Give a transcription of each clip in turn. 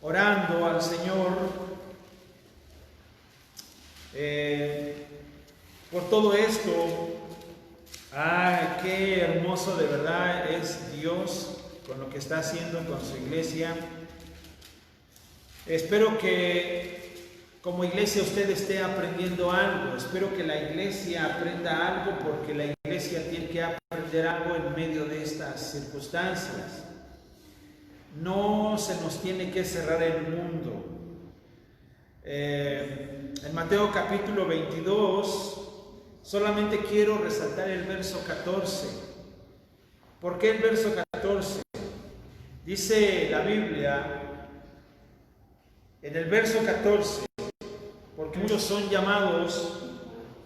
orando al Señor por todo esto. Qué hermoso de verdad es Dios con lo que está haciendo con su iglesia. Espero que como iglesia usted esté aprendiendo algo. Espero que la iglesia aprenda algo, porque la iglesia tiene que aprender algo en medio de estas circunstancias. No se nos tiene que cerrar el mundo. En Mateo capítulo 22, solamente quiero resaltar el verso 14. ¿Por qué el verso 14? Dice la Biblia en el verso 14, porque muchos son llamados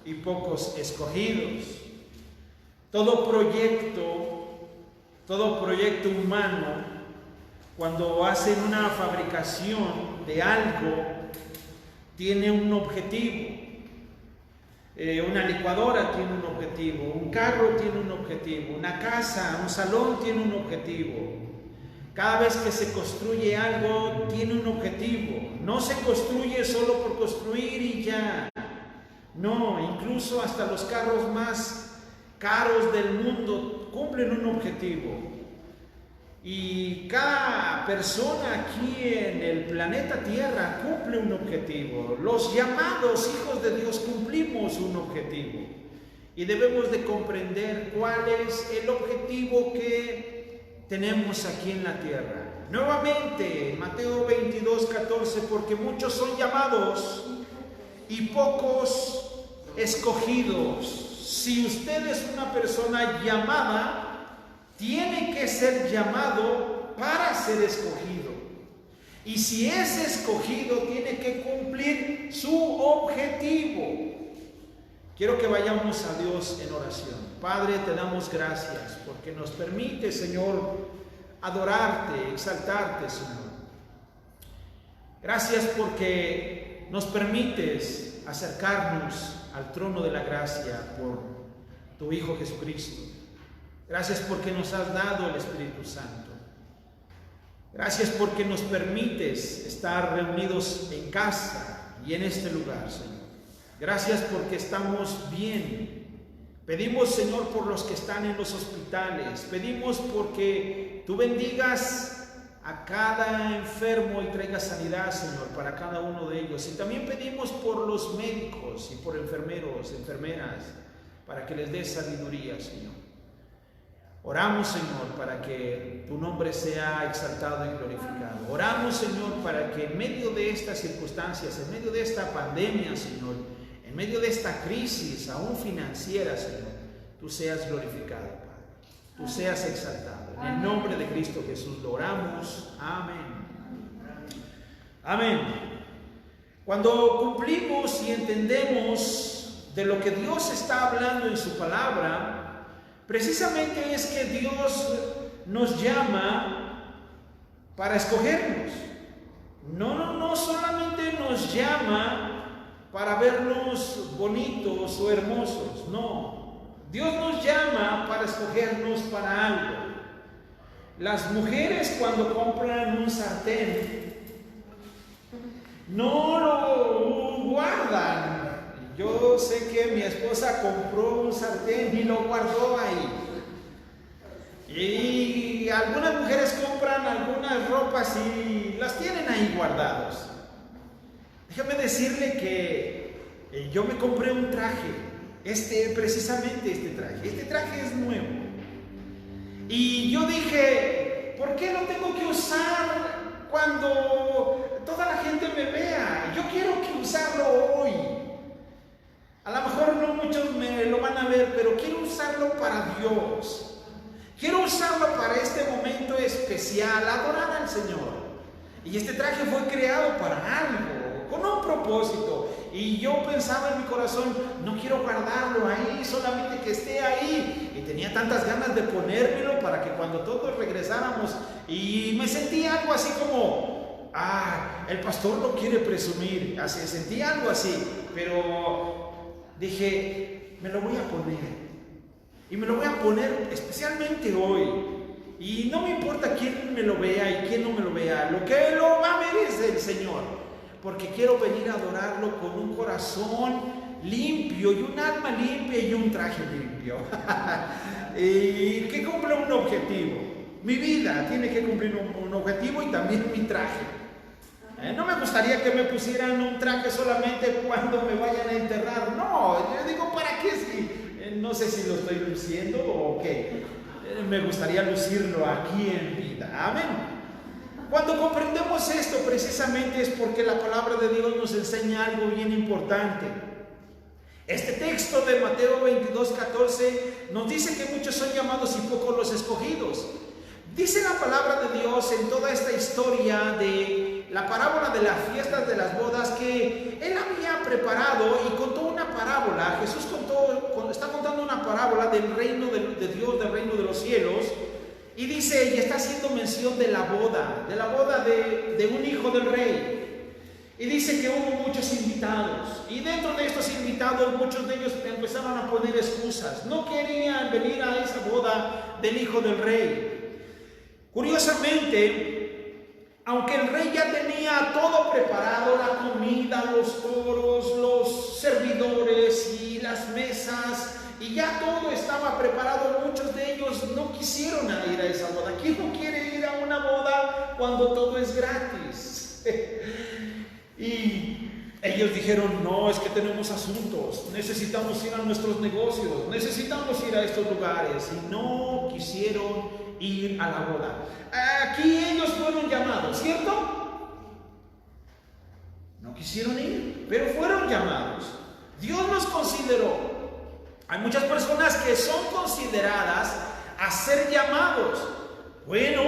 y pocos escogidos. Todo proyecto humano, cuando hacen una fabricación de algo, tiene un objetivo. Una licuadora tiene un objetivo, un carro tiene un objetivo, una casa, un salón tiene un objetivo. Cada vez que se construye algo, tiene un objetivo. No se construye solo por construir y ya. No, incluso hasta los carros más caros del mundo cumplen un objetivo. Y cada persona aquí en el planeta Tierra cumple un objetivo. Los llamados hijos de Dios cumplimos un objetivo. Y debemos de comprender cuál es el objetivo que tenemos aquí en la tierra. Nuevamente, Mateo 22, 14, porque muchos son llamados y pocos escogidos. Si usted es una persona llamada, tiene que ser llamado para ser escogido. Y si es escogido, tiene que cumplir su objetivo. Quiero que vayamos a Dios en oración. Padre, te damos gracias porque nos permite, Señor, adorarte, exaltarte, Señor. Gracias porque nos permites acercarnos al trono de la gracia por tu Hijo Jesucristo. Gracias porque nos has dado el Espíritu Santo. Gracias porque nos permites estar reunidos en casa y en este lugar, Señor. Gracias porque estamos bien. Pedimos, Señor, por los que están en los hospitales. Pedimos porque tú bendigas a cada enfermo y traigas sanidad, Señor, para cada uno de ellos. Y también pedimos por los médicos y por enfermeros, enfermeras, para que les des sabiduría, Señor. Oramos, Señor, para que tu nombre sea exaltado y glorificado. Oramos, Señor, para que en medio de estas circunstancias, en medio de esta pandemia, Señor, en medio de esta crisis, aún financiera, Señor, tú seas glorificado, Padre. Tú seas exaltado. En el nombre de Cristo Jesús lo oramos. Amén. Amén. Cuando cumplimos y entendemos de lo que Dios está hablando en su palabra, precisamente es que Dios nos llama para escogernos. No solamente nos llama para vernos bonitos o hermosos, no. Dios nos llama para escogernos para algo. Las mujeres cuando compran un sartén, no lo guardan. Yo sé que mi esposa compró un sartén y lo guardó ahí. Y algunas mujeres compran algunas ropas y las tienen ahí guardados. Déjame decirle que yo me compré un traje, precisamente este traje. Este traje es nuevo. Y yo dije, ¿por qué lo tengo que usar cuando toda la gente me vea? Yo quiero que usarlo hoy. A lo mejor no muchos me lo van a ver, pero quiero usarlo para Dios. Quiero usarlo para este momento especial, adorar al Señor. Y este traje fue creado para algo, con un propósito. Y yo pensaba en mi corazón, no quiero guardarlo ahí, solamente que esté ahí. Y tenía tantas ganas de ponérmelo para que cuando todos regresáramos, y me sentí algo así como, el pastor lo quiere presumir. Así, sentí algo así, pero dije, me lo voy a poner. Y me lo voy a poner especialmente hoy. Y no me importa quién me lo vea y quién no me lo vea. Lo que lo va a ver es Señor? Porque quiero venir a adorarlo con un corazón limpio y un alma limpia y un traje limpio. Y que cumpla un objetivo. Mi vida tiene que cumplir un objetivo y también mi traje. No me gustaría que me pusieran un traje solamente cuando me vayan a enterrar. No, yo digo, ¿para qué? Si, no sé si lo estoy luciendo o qué. Me gustaría lucirlo aquí en vida. Amén. Cuando comprendemos esto, precisamente es porque la palabra de Dios nos enseña algo bien importante. Este texto de Mateo 22:14 nos dice que muchos son llamados y pocos los escogidos. Dice la palabra de Dios en toda esta historia de la parábola de las fiestas de las bodas, que él había preparado y contó una parábola. Jesús está contando una parábola del reino de Dios, del reino de los cielos, y dice, y está haciendo mención de la boda de un hijo del rey. Y dice que hubo muchos invitados, y dentro de estos invitados muchos de ellos empezaron a poner excusas. No querían venir a esa boda del hijo del rey. Curiosamente, aunque el rey ya tenía todo preparado, la comida, los toros, los servidores y las mesas, y ya todo estaba preparado, muchos de ellos no quisieron ir a esa boda. ¿Quién no quiere ir a una boda cuando todo es gratis? Y ellos dijeron, no, es que tenemos asuntos, necesitamos ir a nuestros negocios, necesitamos ir a estos lugares, y no quisieron ir a la boda. Aquí ellos fueron llamados, ¿cierto? No quisieron ir, pero fueron llamados. Dios los consideró. Hay muchas personas que son consideradas a ser llamados. Bueno,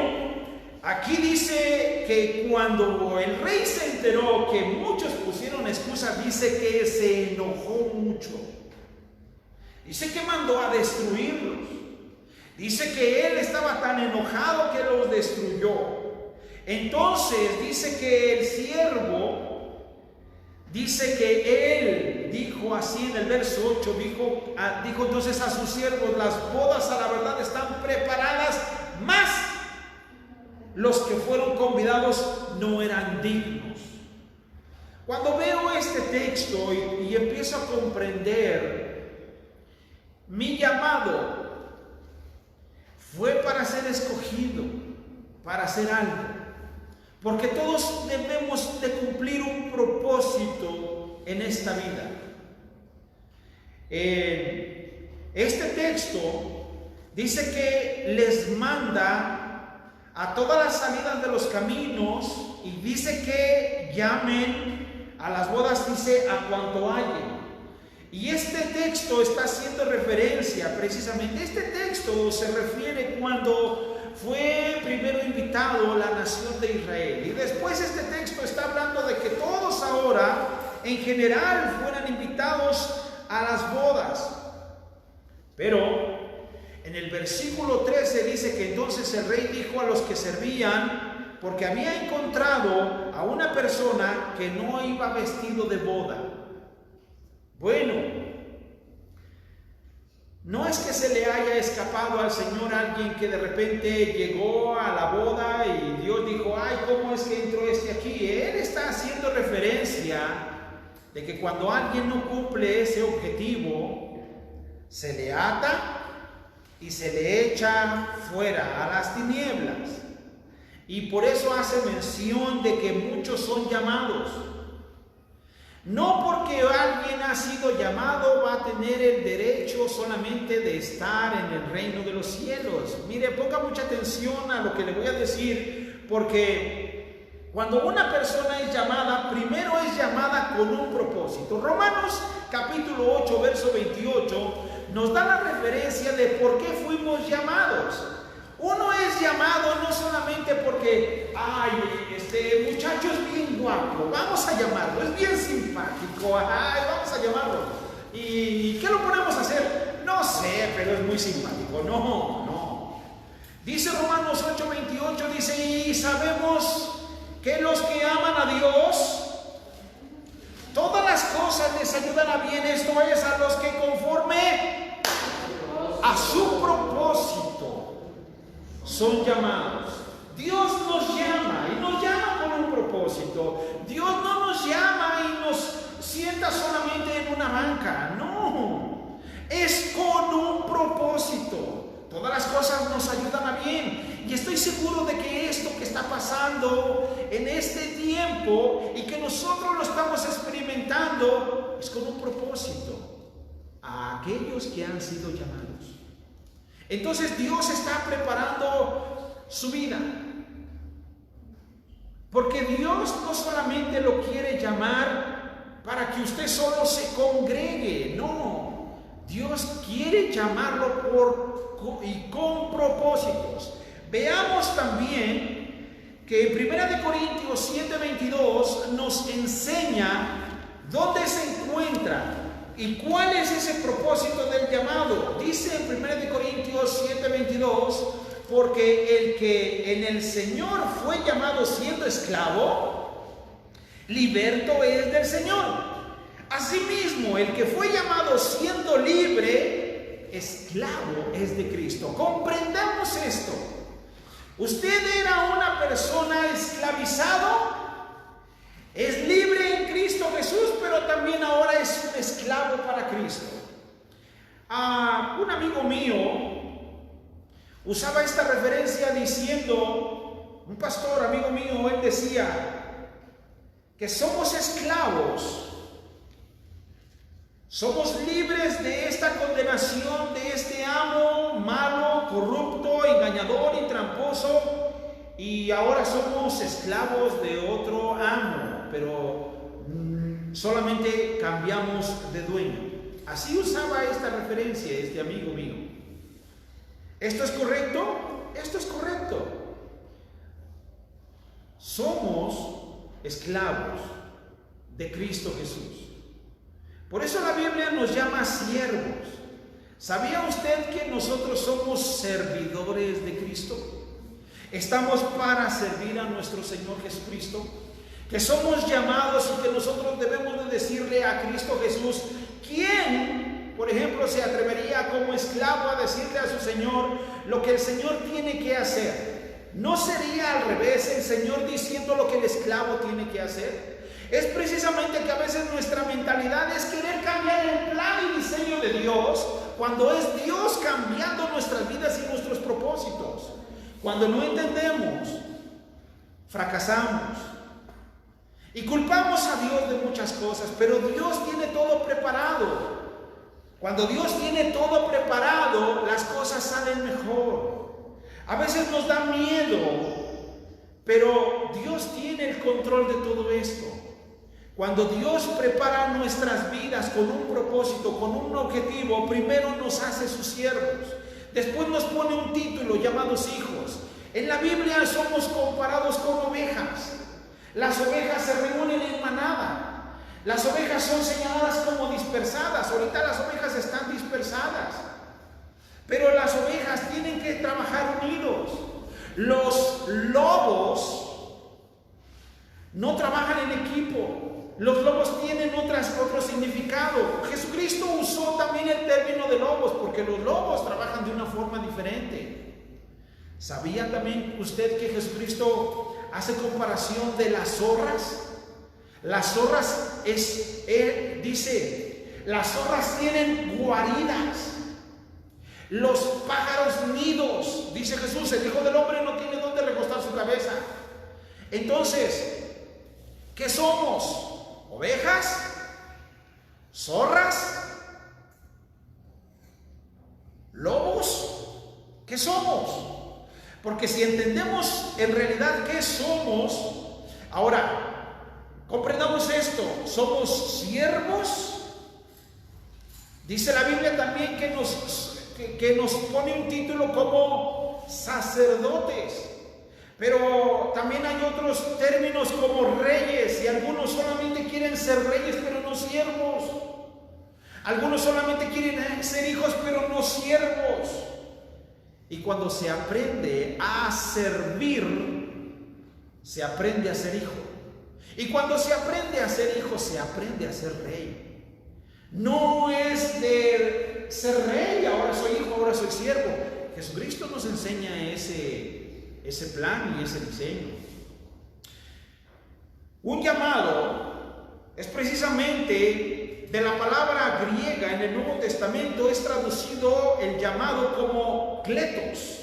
aquí dice que cuando el rey se enteró que muchos pusieron excusas, dice que se enojó mucho. Dice que mandó a destruirlos. Dice que él estaba tan enojado que los destruyó. Entonces dice que el siervo, dice que él dijo así en el verso 8, dijo entonces a sus siervos, las bodas a la verdad están preparadas, mas los que fueron convidados no eran dignos. Cuando veo este texto y empiezo a comprender, mi llamado fue para ser escogido, para hacer algo. Porque todos debemos de cumplir un propósito en esta vida. Este texto dice que les manda a todas las salidas de los caminos y dice que llamen a las bodas, dice a cuanto hallen. Y este texto está haciendo referencia precisamente, este texto se refiere cuando fue primero invitado la nación de Israel. Y después este texto está hablando de que todos ahora, en general, fueran invitados a las bodas. Pero en el versículo 13 dice que entonces el rey dijo a los que servían, porque había encontrado a una persona que no iba vestido de boda. Bueno, no es que se le haya escapado al Señor alguien que de repente llegó a la boda y Dios dijo, ay, ¿cómo es que entró este aquí? Él está haciendo referencia de que cuando alguien no cumple ese objetivo, se le ata y se le echa fuera a las tinieblas. Y por eso hace mención de que muchos son llamados. No porque alguien ha sido llamado va a tener el derecho solamente de estar en el reino de los cielos. Mire, ponga mucha atención a lo que le voy a decir, porque cuando una persona es llamada, primero es llamada con un propósito. Romanos capítulo 8, verso 28, nos da la referencia de por qué fuimos llamados. Uno es llamado no solamente porque, ay, este muchacho es bien guapo, vamos a llamarlo, es bien simpático, ay, vamos a llamarlo. ¿Y qué lo ponemos a hacer? No sé, pero es muy simpático. No. Dice Romanos 8:28, dice, y sabemos que los que aman a Dios, todas las cosas les ayudan a bien, esto es, a los que conforme a su propósito son llamados. Dios nos llama y nos llama con un propósito. propósito. Dios no nos llama y nos sienta solamente en una banca, no. Es con un propósito. Todas las cosas nos ayudan a bien. Y estoy seguro de que esto que está pasando en este tiempo y que nosotros lo estamos experimentando es con un propósito a aquellos que han sido llamados. Entonces Dios está preparando su vida. Porque Dios no solamente lo quiere llamar para que usted solo se congregue, no. Dios quiere llamarlo con propósitos. Veamos también que en 1 Corintios 7:22 nos enseña dónde se encuentra y cuál es ese propósito del llamado. Dice en 1 Corintios 7:22, porque el que en el Señor fue llamado siendo esclavo, liberto es del Señor. Asimismo, el que fue llamado siendo libre, esclavo es de Cristo. Comprendamos esto. Usted era una persona esclavizado, es libre en Cristo Jesús, pero también ahora es un esclavo para Cristo. Un amigo mío usaba esta referencia diciendo, un pastor amigo mío, él decía que somos esclavos. Somos libres de esta condenación, de este amo malo, corrupto, engañador y tramposo, y ahora somos esclavos de otro amo, pero solamente cambiamos de dueño. Así usaba esta referencia este amigo mío. ¿Esto es correcto? Esto es correcto. Somos esclavos de Cristo Jesús. Por eso la Biblia nos llama siervos. ¿Sabía usted que nosotros somos servidores de Cristo? Estamos para servir a nuestro Señor Jesucristo. Que somos llamados y que nosotros debemos de decirle a Cristo Jesús, ¿quién, por ejemplo, se atrevería como esclavo a decirle a su Señor lo que el Señor tiene que hacer? ¿No sería al revés el Señor diciendo lo que el esclavo tiene que hacer? Es precisamente que a veces nuestra mentalidad es querer cambiar el plan y diseño de Dios, cuando es Dios cambiando nuestras vidas y nuestros propósitos. Cuando no entendemos, fracasamos y culpamos a Dios de muchas cosas, pero Dios tiene todo preparado. Cuando Dios tiene todo preparado, las cosas salen mejor. A veces nos da miedo, pero Dios tiene el control de todo esto. Cuando Dios prepara nuestras vidas con un propósito, con un objetivo, primero nos hace sus siervos. Después nos pone un título llamados hijos. En la Biblia somos comparados con ovejas. Las ovejas se reúnen en manada. Las ovejas son señaladas como dispersadas. Ahorita las ovejas están dispersadas. Pero las ovejas tienen que trabajar unidos. Los lobos no trabajan en equipo. Los lobos tienen otro significado. Jesucristo usó también el término de lobos porque los lobos trabajan de una forma diferente. ¿Sabía también usted que Jesucristo hace comparación de las zorras? Las zorras dice, las zorras tienen guaridas. Los pájaros nidos, dice Jesús, el Hijo del Hombre no tiene dónde recostar su cabeza. Entonces, ¿qué somos? ¿Ovejas? ¿Zorras? ¿Lobos? ¿Qué somos? Porque si entendemos en realidad qué somos, ahora, comprendamos esto, somos siervos. Dice la Biblia también que nos pone un título como sacerdotes. Pero también hay otros términos como reyes, y algunos solamente quieren ser reyes pero no siervos. Algunos solamente quieren ser hijos pero no siervos. Y cuando se aprende a servir, se aprende a ser hijo. Y cuando se aprende a ser hijo, se aprende a ser rey. No es de ser rey, ahora soy hijo, ahora soy siervo. Jesucristo nos enseña ese plan y ese diseño. Un llamado es precisamente de la palabra griega en el Nuevo Testamento, es traducido el llamado como kletos.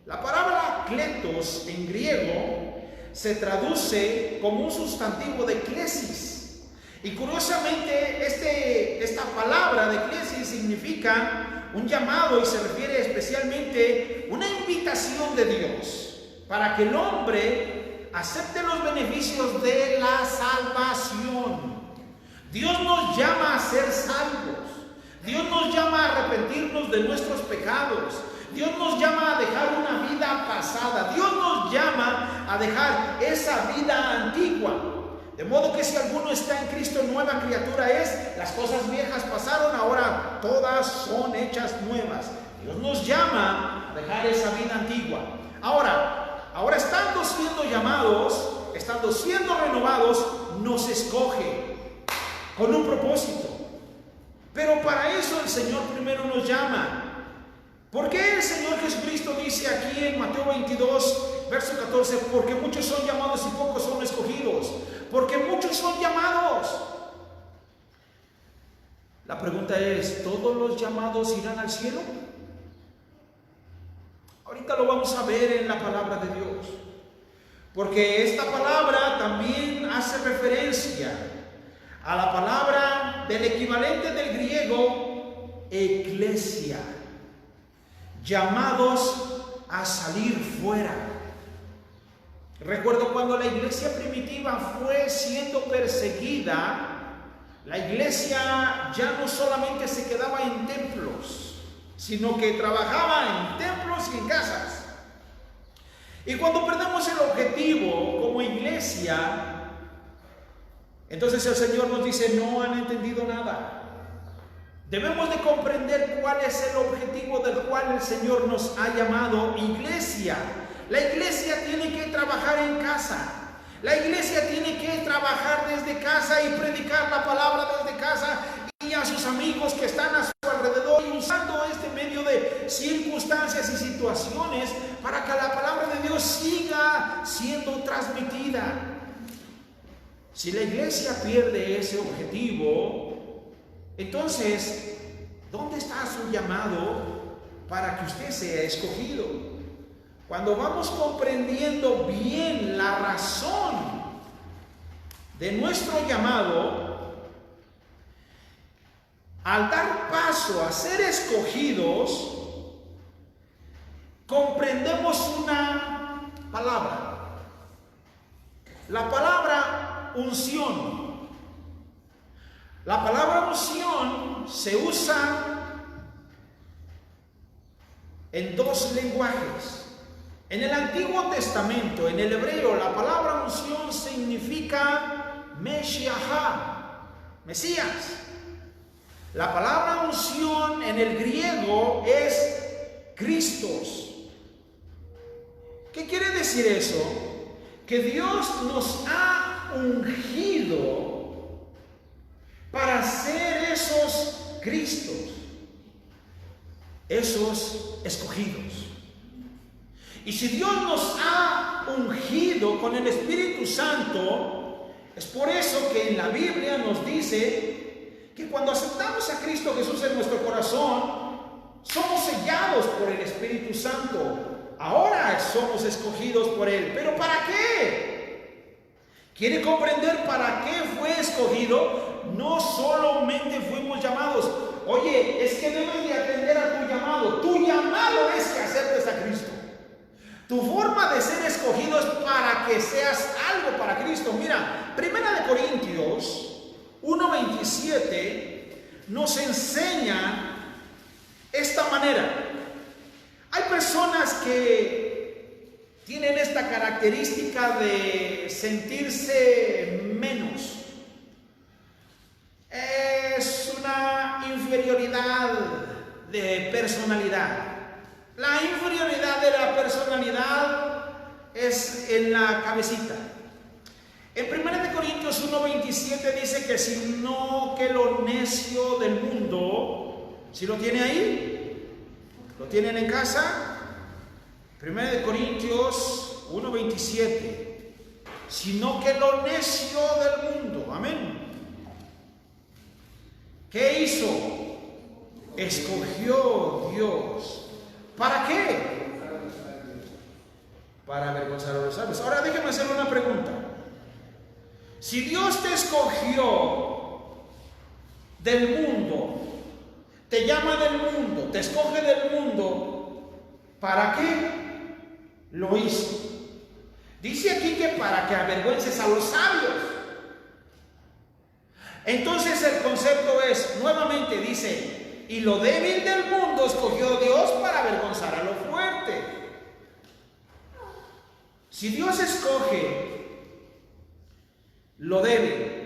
La palabra kletos en griego se traduce como un sustantivo de klesis. Y curiosamente esta palabra de klesis significa un llamado y se refiere especialmente a una invitación de Dios para que el hombre acepte los beneficios de la salvación. Dios nos llama a ser salvos. Dios nos llama a arrepentirnos de nuestros pecados. Dios nos llama a dejar una vida pasada. Dios nos llama a dejar esa vida antigua. De modo que si alguno está en Cristo, nueva criatura es. Las cosas viejas pasaron, ahora todas son hechas nuevas. Dios nos llama a dejar esa vida antigua. Ahora estando siendo llamados, estando siendo renovados, nos escoge con un propósito. Pero para eso el Señor primero nos llama. ¿Por qué el Señor Jesucristo dice aquí en Mateo 22, verso 14, porque muchos son llamados y pocos son escogidos? Porque muchos son llamados. La pregunta es, ¿todos los llamados irán al cielo? Ahorita lo vamos a ver en la palabra de Dios. Porque esta palabra también hace referencia a la palabra del equivalente del griego, eclesia. Llamados a salir fuera. Recuerdo cuando la iglesia primitiva fue siendo perseguida, la iglesia ya no solamente se quedaba en templos, sino que trabajaba en templos y en casas. Y cuando perdemos el objetivo como iglesia, entonces el Señor nos dice, no han entendido nada. Debemos de comprender cuál es el objetivo del cual el Señor nos ha llamado iglesia. La iglesia tiene que trabajar en casa. La iglesia tiene que trabajar desde casa y predicar la palabra desde casa y a sus amigos que están a su alrededor y usando este medio de circunstancias y situaciones para que la palabra de Dios siga siendo transmitida. Si la iglesia pierde ese objetivo, entonces, ¿dónde está su llamado para que usted sea escogido? Cuando vamos comprendiendo bien la razón de nuestro llamado, al dar paso a ser escogidos, comprendemos una palabra. La palabra unción. La palabra unción se usa en dos lenguajes. En el Antiguo Testamento, en el hebreo, la palabra unción significa Meshiach, Mesías. La palabra unción en el griego es Christos. ¿Qué quiere decir eso? Que Dios nos ha ungido para ser esos Cristos, esos escogidos. Y si Dios nos ha ungido con el Espíritu Santo, es por eso que en la Biblia nos dice que cuando aceptamos a Cristo Jesús en nuestro corazón, somos sellados por el Espíritu Santo. Ahora somos escogidos por Él. ¿Pero para qué? ¿Quiere comprender para qué fue escogido? No solamente fuimos llamados. Oye, es que debes de atender a tu llamado. Tu llamado es que aceptes a Cristo. Tu forma de ser escogido es para que seas algo para Cristo. Mira, 1 Corintios 1:27 nos enseña esta manera. Hay personas que tienen esta característica de sentirse menos. Es una inferioridad de personalidad. La inferioridad de la personalidad es en la cabecita. En 1 Corintios 1:27 dice que si no que lo necio del mundo, ¿si lo tiene ahí? ¿Lo tienen en casa? 1 Corintios 1:27. sino que lo necio del mundo. Amén. ¿Qué hizo? Escogió Dios. ¿Para qué? Para avergonzar a los sabios. Ahora déjeme hacer una pregunta. Si Dios te escogió del mundo, te llama del mundo, te escoge del mundo, ¿para qué lo hizo? Dice aquí que para que avergüences a los sabios. Entonces el concepto es, nuevamente dice, y lo débil del mundo escogió Dios para avergonzar a lo fuerte. Si Dios escoge lo débil,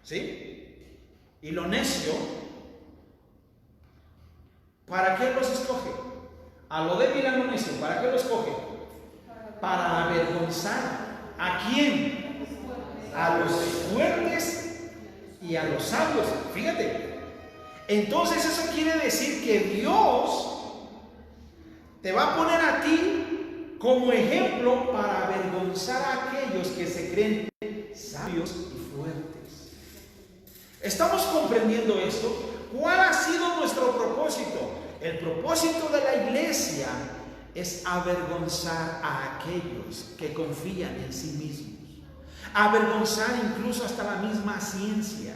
¿sí? Y lo necio, ¿para qué los escoge? A lo débil y a lo necio, ¿para qué lo escoge? Para avergonzar. ¿A quién? A los fuertes y a los sabios. Fíjate. Entonces eso quiere decir que Dios te va a poner a ti como ejemplo para avergonzar a aquellos que se creen sabios y fuertes. ¿Estamos comprendiendo esto? ¿Cuál ha sido nuestro propósito? El propósito de la iglesia es avergonzar a aquellos que confían en sí mismos. Avergonzar incluso hasta la misma ciencia.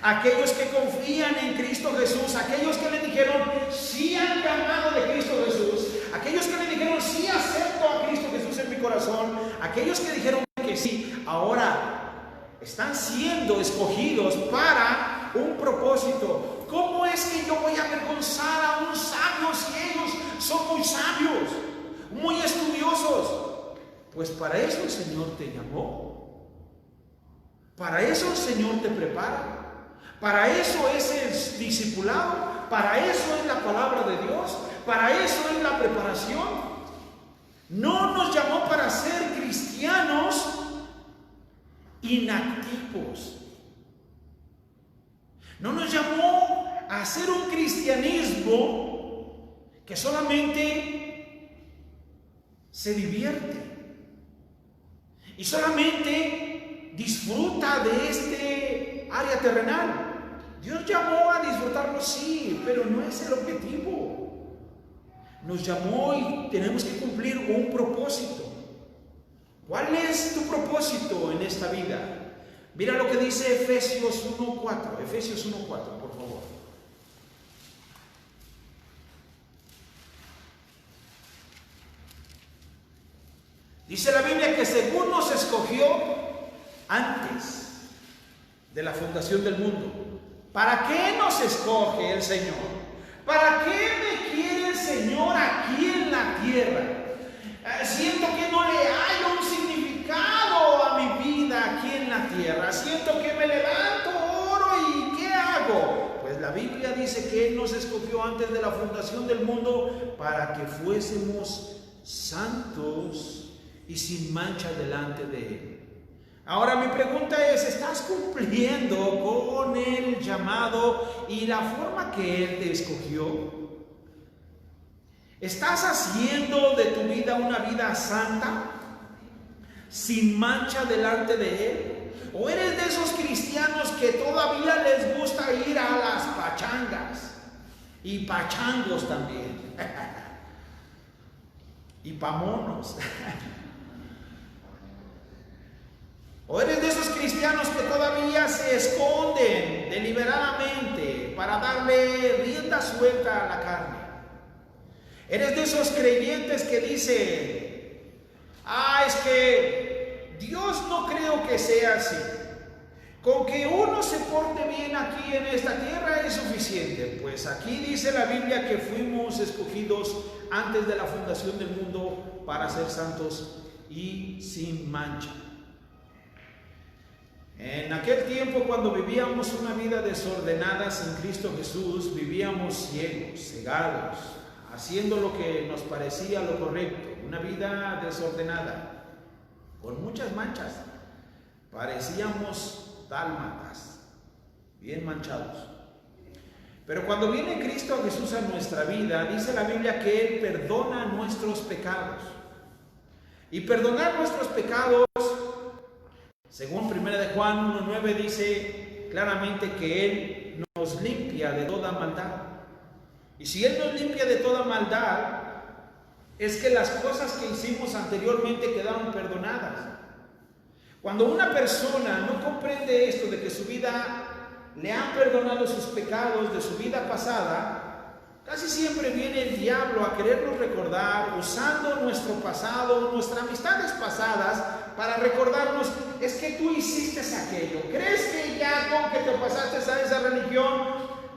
Aquellos que confían en Cristo Jesús, aquellos que le dijeron sí al llamado de Cristo Jesús, aquellos que le dijeron sí acepto a Cristo Jesús en mi corazón, aquellos que dijeron que sí, ahora están siendo escogidos para un propósito. ¿Cómo es que yo voy a avergonzar a un sabio si ellos son muy sabios, muy estudiosos? Pues para eso el Señor te llamó, para eso el Señor te prepara. Para eso es el discipulado, para eso es la palabra de Dios, para eso es la preparación. No nos llamó para ser cristianos inactivos. No nos llamó a hacer un cristianismo que solamente se divierte y solamente disfruta de este área terrenal. Dios llamó a disfrutarlo, sí, pero no es el objetivo. Nos llamó y tenemos que cumplir un propósito. ¿Cuál es tu propósito en esta vida? Mira lo que dice Efesios 1:4. Efesios 1:4, por favor. Dice la Biblia que según nos escogió antes de la fundación del mundo. ¿Para qué nos escoge el Señor? ¿Para qué me quiere el Señor aquí en la tierra? Siento que no le hay un significado a mi vida aquí en la tierra. Siento que me levanto, oro y ¿qué hago? Pues la Biblia dice que Él nos escogió antes de la fundación del mundo para que fuésemos santos y sin mancha delante de Él. Ahora mi pregunta es, ¿estás cumpliendo con el llamado y la forma que Él te escogió? ¿Estás haciendo de tu vida una vida santa, sin mancha delante de Él? ¿O eres de esos cristianos que todavía les gusta ir a las pachangas? Y pachangos también. Y pamonos. ¿O eres de esos cristianos que todavía se esconden deliberadamente para darle rienda suelta a la carne? ¿Eres de esos creyentes que dicen, es que Dios no creo que sea así? Con que uno se porte bien aquí en esta tierra es suficiente. Pues aquí dice la Biblia que fuimos escogidos antes de la fundación del mundo para ser santos y sin mancha. En aquel tiempo, cuando vivíamos una vida desordenada sin Cristo Jesús, vivíamos ciegos, cegados, haciendo lo que nos parecía lo correcto, una vida desordenada, con muchas manchas. Parecíamos dálmatas, bien manchados. Pero cuando viene Cristo Jesús a nuestra vida, dice la Biblia que Él perdona nuestros pecados. Y perdonar nuestros pecados, según 1 de Juan 1:9 dice claramente que Él nos limpia de toda maldad. Y si Él nos limpia de toda maldad, es que las cosas que hicimos anteriormente quedaron perdonadas. Cuando una persona no comprende esto de que su vida le han perdonado sus pecados de su vida pasada, casi siempre viene el diablo a querernos recordar, usando nuestro pasado, nuestras amistades pasadas, para recordarnos, es que tú hiciste aquello. ¿Crees que ya con que te pasaste a esa religión,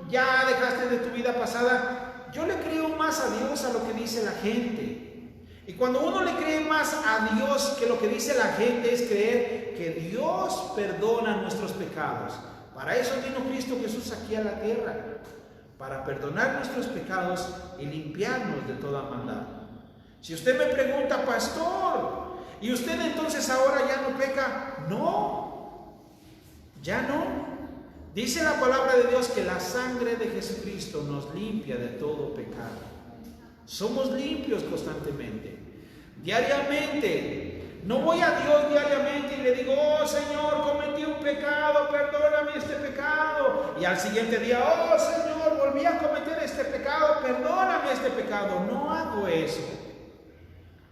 ya dejaste de tu vida pasada? Yo le creo más a Dios a lo que dice la gente. Y cuando uno le cree más a Dios que lo que dice la gente, es creer que Dios perdona nuestros pecados. Para eso vino Cristo Jesús aquí a la tierra, para perdonar nuestros pecados y limpiarnos de toda maldad. Si usted me pregunta, pastor, ¿y usted entonces ahora ya no peca? No, ya no. Dice la palabra de Dios que la sangre de Jesucristo nos limpia de todo pecado. Somos limpios constantemente, diariamente. No voy a Dios diariamente y le digo, oh Señor, cometí un pecado, perdóname este pecado. Y al siguiente día, oh Señor, volví a cometer este pecado, perdóname este pecado. No hago eso.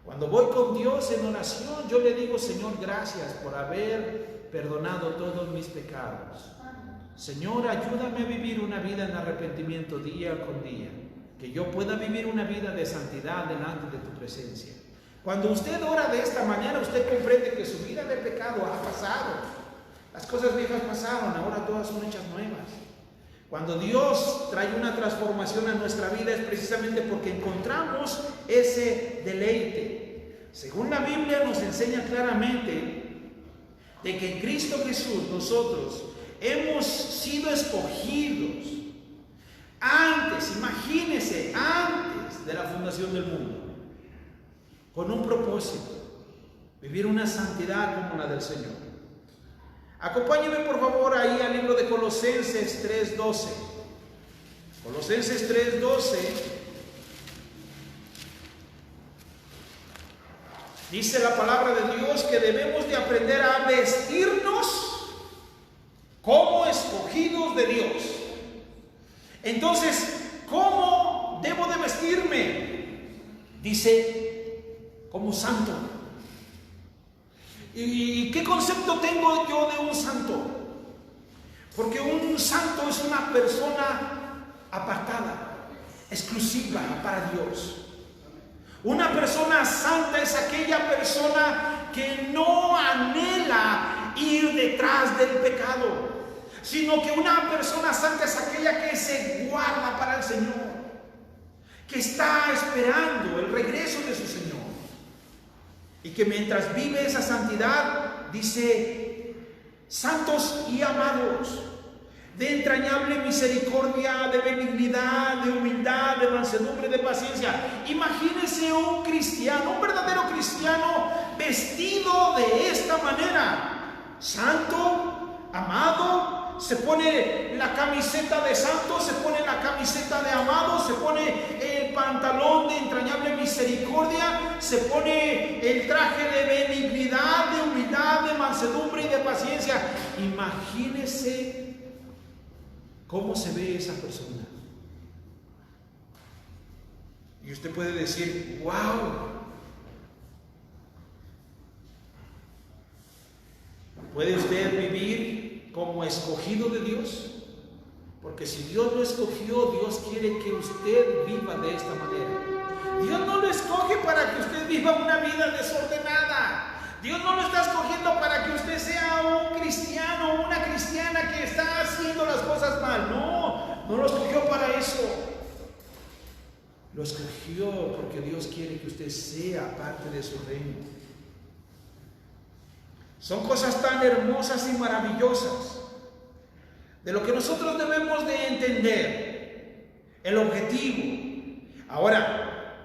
Cuando voy con Dios en oración, yo le digo, Señor, gracias por haber perdonado todos mis pecados. Señor, ayúdame a vivir una vida en arrepentimiento día con día, que yo pueda vivir una vida de santidad delante de tu presencia. Cuando usted ora de esta manera, usted comprende que su vida de pecado ha pasado. Las cosas viejas pasaron, ahora todas son hechas nuevas. Cuando Dios trae una transformación a nuestra vida es precisamente porque encontramos ese deleite. Según la Biblia nos enseña claramente de que en Cristo Jesús nosotros hemos sido escogidos antes, imagínense, antes de la fundación del mundo, con un propósito, vivir una santidad como la del Señor. Acompáñenme por favor ahí al libro de Colosenses 3:12. Colosenses 3:12 dice la palabra de Dios que debemos de aprender a vestirnos como escogidos de Dios. Entonces, ¿cómo debo de vestirme? Dice, como santo. ¿Y qué concepto tengo yo de un santo? Porque un santo es una persona apartada, exclusiva para Dios. Una persona santa es aquella persona que no anhela ir detrás del pecado, sino que una persona santa es aquella que se guarda para el Señor, que está esperando el regreso de su Señor, y que mientras vive esa santidad, dice, santos y amados, de entrañable misericordia, de benignidad, de humildad, de mansedumbre, de paciencia. Imagínese un cristiano, un verdadero cristiano, vestido de esta manera, santo, amado. Se pone la camiseta de santo, se pone la camiseta de amado, se pone el pantalón de entrañable misericordia, se pone el traje de benignidad, de humildad, de mansedumbre y de paciencia. Imagínese cómo se ve esa persona. Y usted puede decir, wow. ¿Puede usted vivir como escogido de Dios? Porque si Dios lo escogió, Dios quiere que usted viva de esta manera. Dios no lo escoge para que usted viva una vida desordenada. Dios no lo está escogiendo para que usted sea un cristiano o una cristiana que está haciendo las cosas mal. No, no lo escogió para eso. Lo escogió porque Dios quiere que usted sea parte de su reino. Son cosas tan hermosas y maravillosas de lo que nosotros debemos de entender el objetivo. Ahora,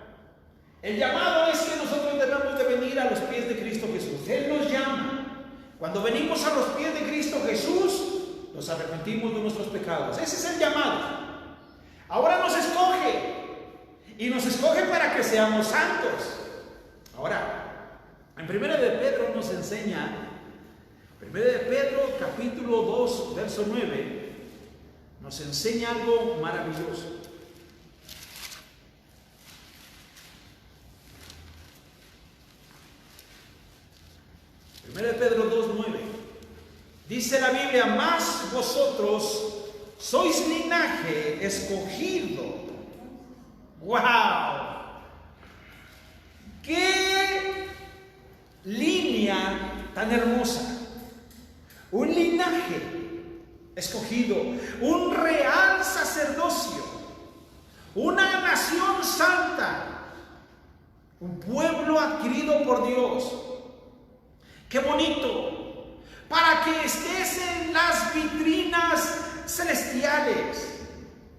el llamado es que nosotros debemos de venir a los pies de Cristo Jesús. Él nos llama. Cuando venimos a los pies de Cristo Jesús, nos arrepentimos de nuestros pecados. Ese es el llamado. Ahora nos escoge, y nos escoge para que seamos santos. Ahora, En 1 de Pedro nos enseña, 1 de Pedro capítulo 2, verso 9, nos enseña algo maravilloso. 1 de Pedro 2, 9. Dice la Biblia: mas vosotros sois linaje escogido. ¡Wow! ¡Qué línea tan hermosa! Un linaje escogido, un real sacerdocio, una nación santa, un pueblo adquirido por Dios. ¡Qué bonito! Para que estés en las vitrinas celestiales.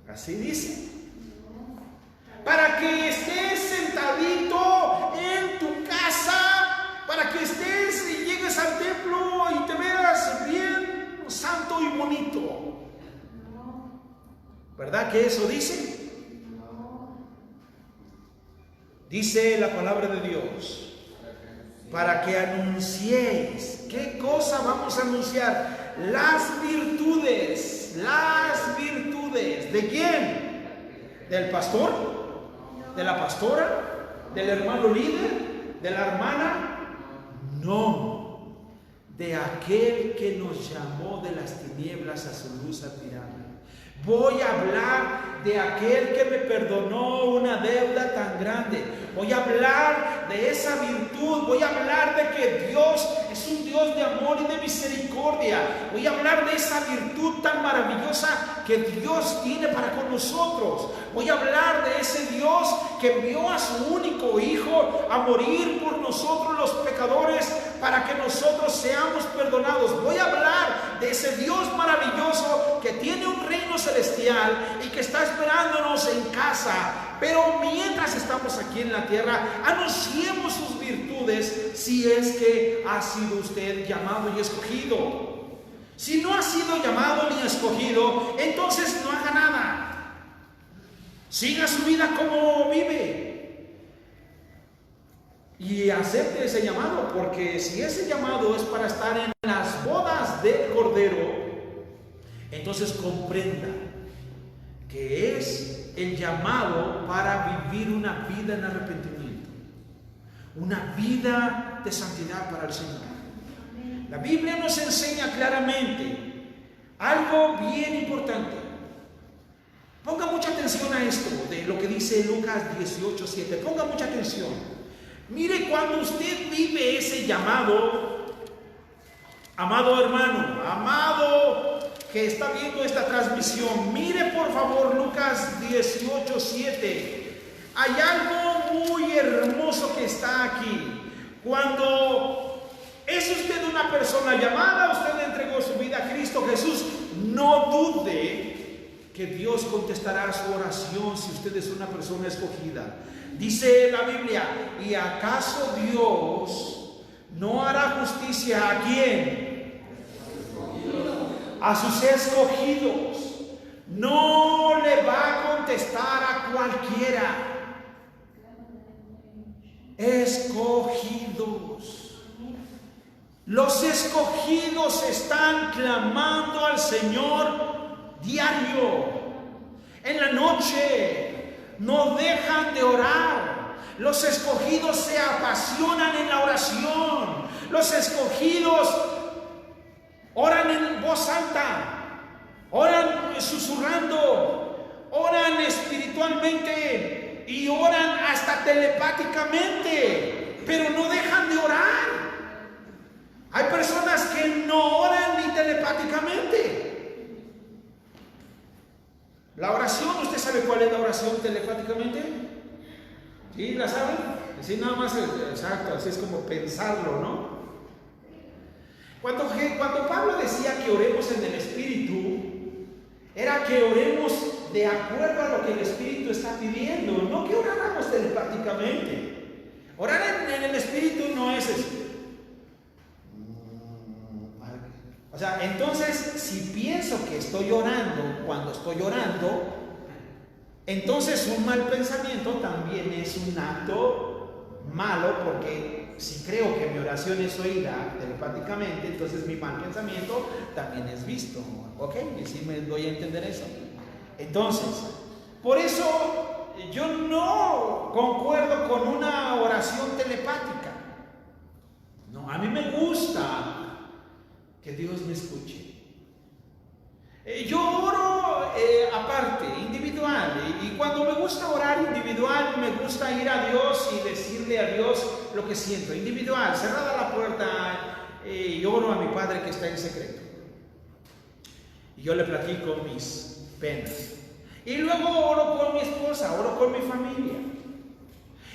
Así dice. Para que estés sentadito en tu casa, para que estés y llegues al templo y te veas bien santo y bonito. ¿Verdad que eso dice? Dice la palabra de Dios: para que anunciéis. ¿Qué cosa vamos a anunciar? Las virtudes. Las virtudes. ¿De quién? ¿Del pastor? ¿De la pastora? ¿Del hermano líder? ¿De la hermana? No. De aquel que nos llamó de las tinieblas a su luz admirable. Voy a hablar de aquel que me perdonó una deuda tan grande. Voy a hablar de esa virtud. Voy a hablar de que Dios es un Dios de amor y de misericordia. Voy a hablar de esa virtud tan maravillosa que Dios tiene para con nosotros. Voy a hablar de ese Dios que envió a su único Hijo a morir por nosotros los pecadores para que nosotros seamos perdonados. Voy a hablar de ese Dios maravilloso que tiene un reino celestial y que está esperándonos en casa. Pero mientras estamos aquí en la tierra, anunciemos sus virtudes si es que ha sido usted llamado y escogido. Si no ha sido llamado ni escogido, entonces no haga nada. Siga su vida como vive. Y acepte ese llamado, porque si ese llamado es para estar en las bodas del Cordero, entonces comprenda que es el llamado para vivir una vida en arrepentimiento, una vida de santidad para el Señor. La Biblia nos enseña claramente algo bien importante. Ponga mucha atención a esto de lo que dice Lucas 18:7. Ponga mucha atención. Mire, cuando usted vive ese llamado, amado hermano, amado que está viendo esta transmisión, mire por favor Lucas 18:7. Hay algo muy hermoso que está aquí. Cuando es usted una persona llamada, usted le entregó su vida a Cristo Jesús, no dude que Dios contestará su oración si usted es una persona escogida. Dice la Biblia: ¿y acaso Dios no hará justicia a quién? A sus escogidos. No le va a contestar a cualquiera. Escogidos. Los escogidos están clamando al Señor diario. En la noche no dejan de orar. Los escogidos se apasionan en la oración. Los escogidos oran en voz alta, oran susurrando, oran espiritualmente y oran hasta telepáticamente, pero no dejan de orar. Hay personas que no oran ni telepáticamente. La oración, ¿usted sabe cuál es la oración telepáticamente? ¿Sí? ¿La saben? Así nada más, exacto, así es como pensarlo, ¿no? Cuando Pablo decía que oremos en el Espíritu, era que oremos de acuerdo a lo que el Espíritu está pidiendo, no que oráramos telepáticamente. Orar en el Espíritu no es eso. O sea, entonces, si pienso que estoy orando cuando estoy orando, entonces un mal pensamiento también es un acto malo, porque si creo que mi oración es oída telepáticamente, entonces mi mal pensamiento también es visto. ¿Ok? Y sí me doy a entender eso. Entonces, por eso yo no concuerdo con una oración telepática. No, a mí me gusta que Dios me escuche. Yo oro aparte, individual, y cuando me gusta orar individual, me gusta ir a Dios y decirle a Dios lo que siento, individual, cerrada la puerta, y oro a mi Padre que está en secreto. Y yo le platico mis penas. Y luego oro con mi esposa, oro con mi familia.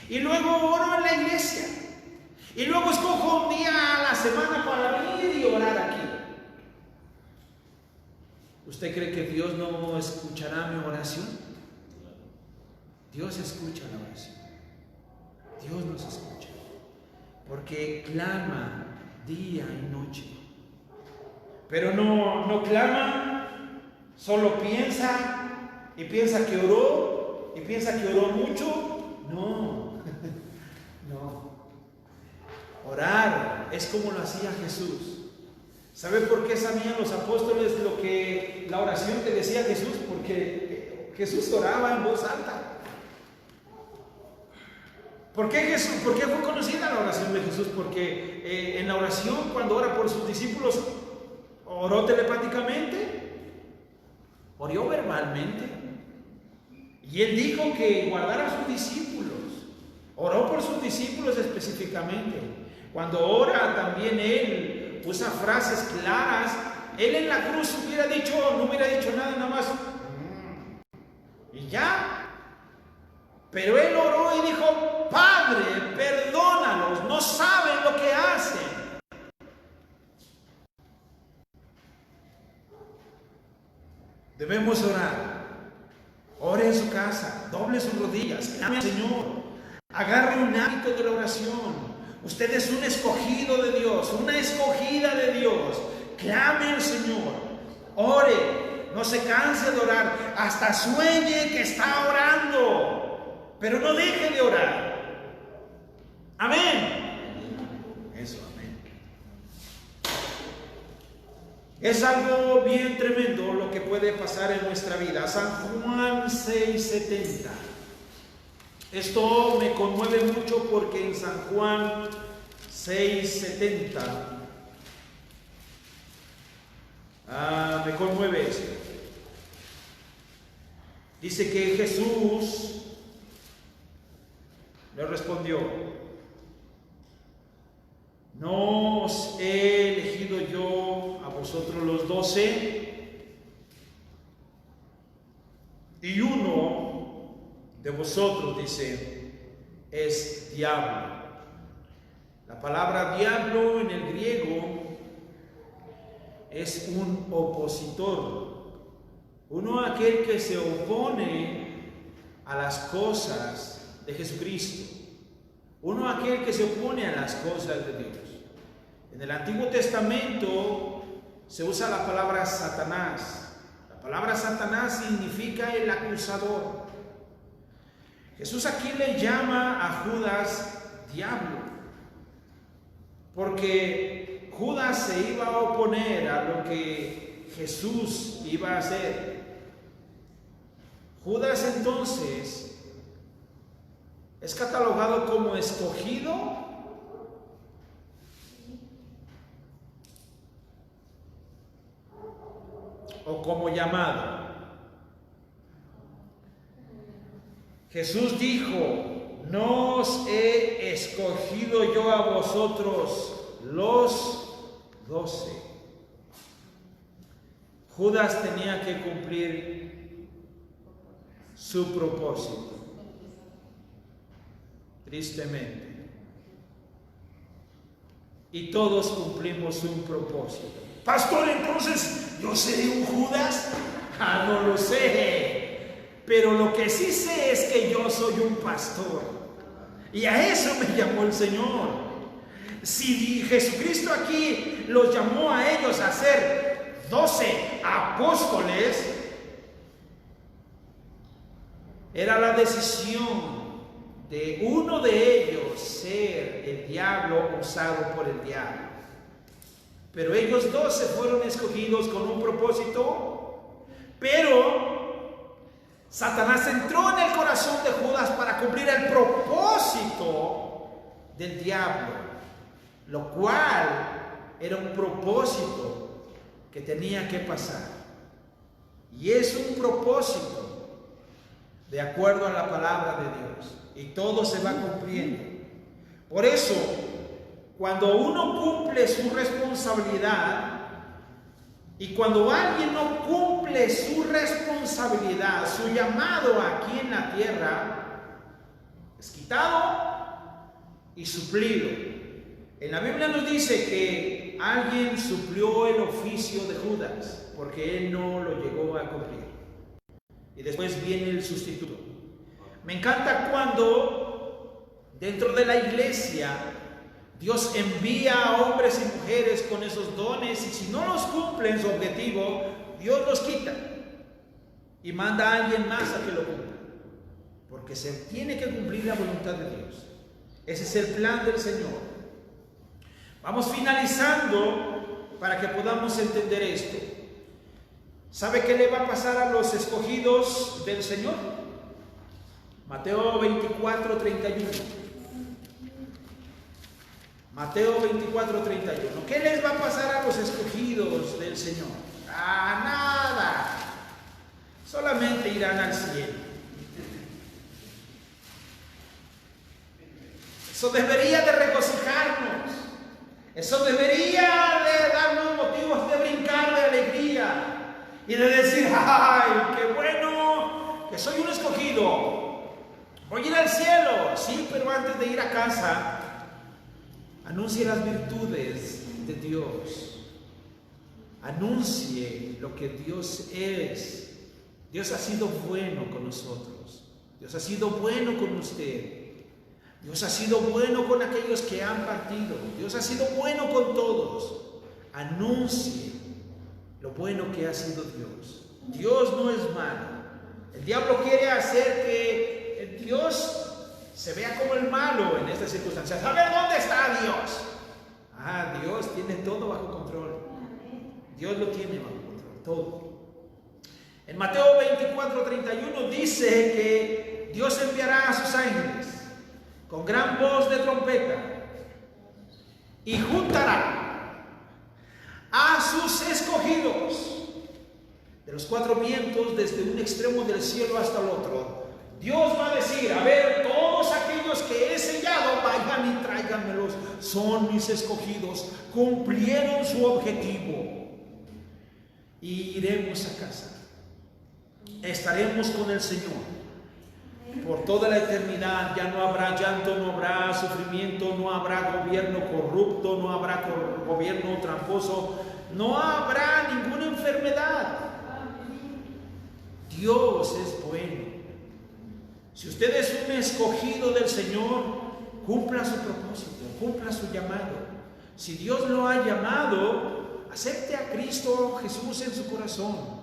Y luego oro en la iglesia. Y luego escojo un día a la semana para venir y orar aquí. ¿Usted cree que Dios no escuchará mi oración? Dios escucha la oración. Dios nos escucha. Porque clama día y noche. Pero no clama, solo piensa y piensa que oró y piensa que oró mucho. No, no. Orar es como lo hacía Jesús. ¿Sabe por qué sabían los apóstoles la oración que decía Jesús? Porque Jesús oraba en voz alta. ¿Por qué fue conocida la oración de Jesús? Porque en la oración, cuando ora por sus discípulos, oró telepáticamente, oró verbalmente. Y él dijo que guardara a sus discípulos. Oró por sus discípulos específicamente. Cuando ora también él usa frases claras. Él en la cruz no hubiera dicho nada más. Y ya. Pero él oró y dijo: Padre, perdónalos, no saben lo que hacen. Debemos orar. Ore en su casa, doble sus rodillas, clame al Señor, agarre un hábito de la oración. Usted es un escogido de Dios, una escogida de Dios. Clame al Señor, ore, no se canse de orar, hasta sueñe que está orando, pero no deje de orar. Amén. Eso, amén. Es algo bien tremendo lo que puede pasar en nuestra vida. San Juan 6:70. Esto me conmueve mucho porque en San Juan 6:70 me conmueve esto. Dice que Jesús le respondió: ¿no os he elegido yo a vosotros los 12? Y uno de vosotros, dice, es diablo. La palabra diablo en el griego es un opositor, uno aquel que se opone a las cosas de Jesucristo, uno aquel que se opone a las cosas de Dios. En el Antiguo Testamento se usa la palabra Satanás. La palabra Satanás significa el acusador. Jesús aquí le llama a Judas diablo, porque Judas se iba a oponer a lo que Jesús iba a hacer. Judas entonces es catalogado como escogido o como llamado. Jesús dijo: no os he escogido yo a vosotros los 12. Judas tenía que cumplir su propósito. Tristemente. Y todos cumplimos un propósito. Pastor, entonces, ¿yo seré un Judas? No lo sé. Pero lo que sí sé es que yo soy un pastor. Y a eso me llamó el Señor. Si Jesucristo aquí los llamó a ellos a ser 12 apóstoles, era la decisión de uno de ellos ser el diablo usado por el diablo. Pero ellos dos se fueron escogidos con un propósito, pero Satanás entró en el corazón de Judas para cumplir el propósito del diablo, lo cual era un propósito que tenía que pasar. Y es un propósito de acuerdo a la palabra de Dios, y todo se va cumpliendo. Por eso, cuando uno cumple su responsabilidad, y cuando alguien no cumple su responsabilidad, su llamado aquí en la tierra, es quitado y suplido. En la Biblia nos dice que alguien suplió el oficio de Judas, porque él no lo llegó a cumplir. Y después viene el sustituto. Me encanta cuando dentro de la iglesia Dios envía a hombres y mujeres con esos dones, y si no los cumplen su objetivo, Dios los quita y manda a alguien más a que lo cumpla, porque se tiene que cumplir la voluntad de Dios. Ese es el plan del Señor. Vamos finalizando para que podamos entender esto. ¿Sabe qué le va a pasar a los escogidos del Señor? Mateo 24, 31. Mateo 24, 31. ¿Qué les va a pasar a los escogidos del Señor? Nada. Solamente irán al cielo. Eso debería de regocijarnos. Eso debería de darnos motivos de brincar de alegría y de decir: ¡ay, qué bueno que soy un escogido! Voy a ir al cielo. Sí, pero antes de ir a casa, anuncie las virtudes de Dios. Anuncie lo que Dios es. Dios ha sido bueno con nosotros. Dios ha sido bueno con usted. Dios ha sido bueno con aquellos que han partido. Dios ha sido bueno con todos. Anuncie lo bueno que ha sido Dios. Dios no es malo. El diablo quiere hacer que el Dios se vea como el malo en estas circunstancias. A ver, ¿dónde está Dios? Dios tiene todo bajo control. Dios lo tiene bajo control, todo. En Mateo 24, 31 dice que Dios enviará a sus ángeles con gran voz de trompeta y juntará a sus escogidos de los cuatro vientos, desde un extremo del cielo hasta el otro. Dios va a decir: a ver, todos aquellos que he sellado, vayan y tráiganmelos. Son mis escogidos, cumplieron su objetivo. Y iremos a casa. Estaremos con el Señor por toda la eternidad. Ya no habrá llanto, no habrá sufrimiento, no habrá gobierno corrupto, no habrá gobierno tramposo, no habrá ninguna enfermedad. Dios es bueno. Si usted es un escogido del Señor, cumpla su propósito, cumpla su llamado. Si Dios lo ha llamado, acepte a Cristo Jesús en su corazón.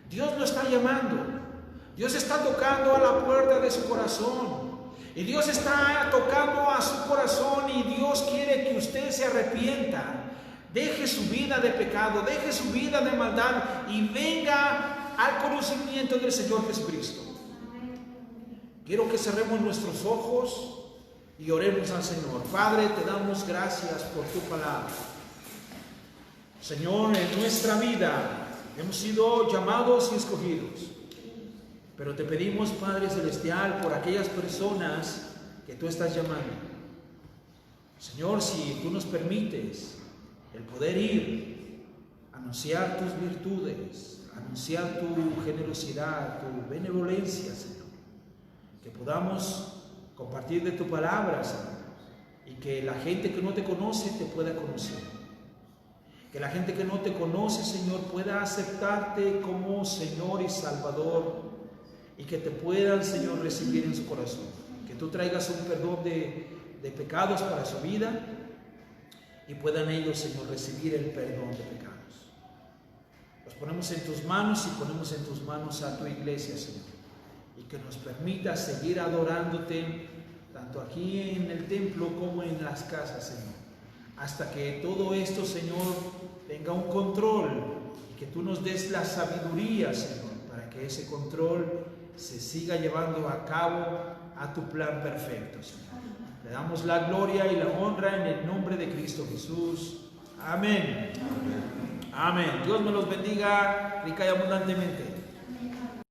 Dios lo está llamando. Dios está tocando a la puerta de su corazón. Y Dios está tocando a su corazón, y Dios quiere que usted se arrepienta. Deje su vida de pecado, deje su vida de maldad y venga al conocimiento del Señor Jesucristo. Quiero que cerremos nuestros ojos y oremos al Señor. Padre, te damos gracias por tu palabra. Señor, en nuestra vida hemos sido llamados y escogidos, pero te pedimos, Padre Celestial, por aquellas personas que tú estás llamando. Señor, si tú nos permites el poder ir, anunciar tus virtudes, anunciar tu generosidad, tu benevolencia, Señor, que podamos compartir de tu palabra, Señor, y que la gente que no te conoce te pueda conocer. Que la gente que no te conoce, Señor, pueda aceptarte como Señor y Salvador, y que te puedan, Señor, recibir en su corazón. Que tú traigas un perdón de pecados para su vida, y puedan ellos, Señor, recibir el perdón de pecados. Los ponemos en tus manos y ponemos en tus manos a tu iglesia, Señor, y que nos permita seguir adorándote tanto aquí en el templo como en las casas, Señor. Hasta que todo esto, Señor, tenga un control y que tú nos des la sabiduría, Señor, para que ese control se siga llevando a cabo a tu plan perfecto, Señor. Le damos la gloria y la honra en el nombre de Cristo Jesús. Amén. Amén. Dios me los bendiga rica y abundantemente.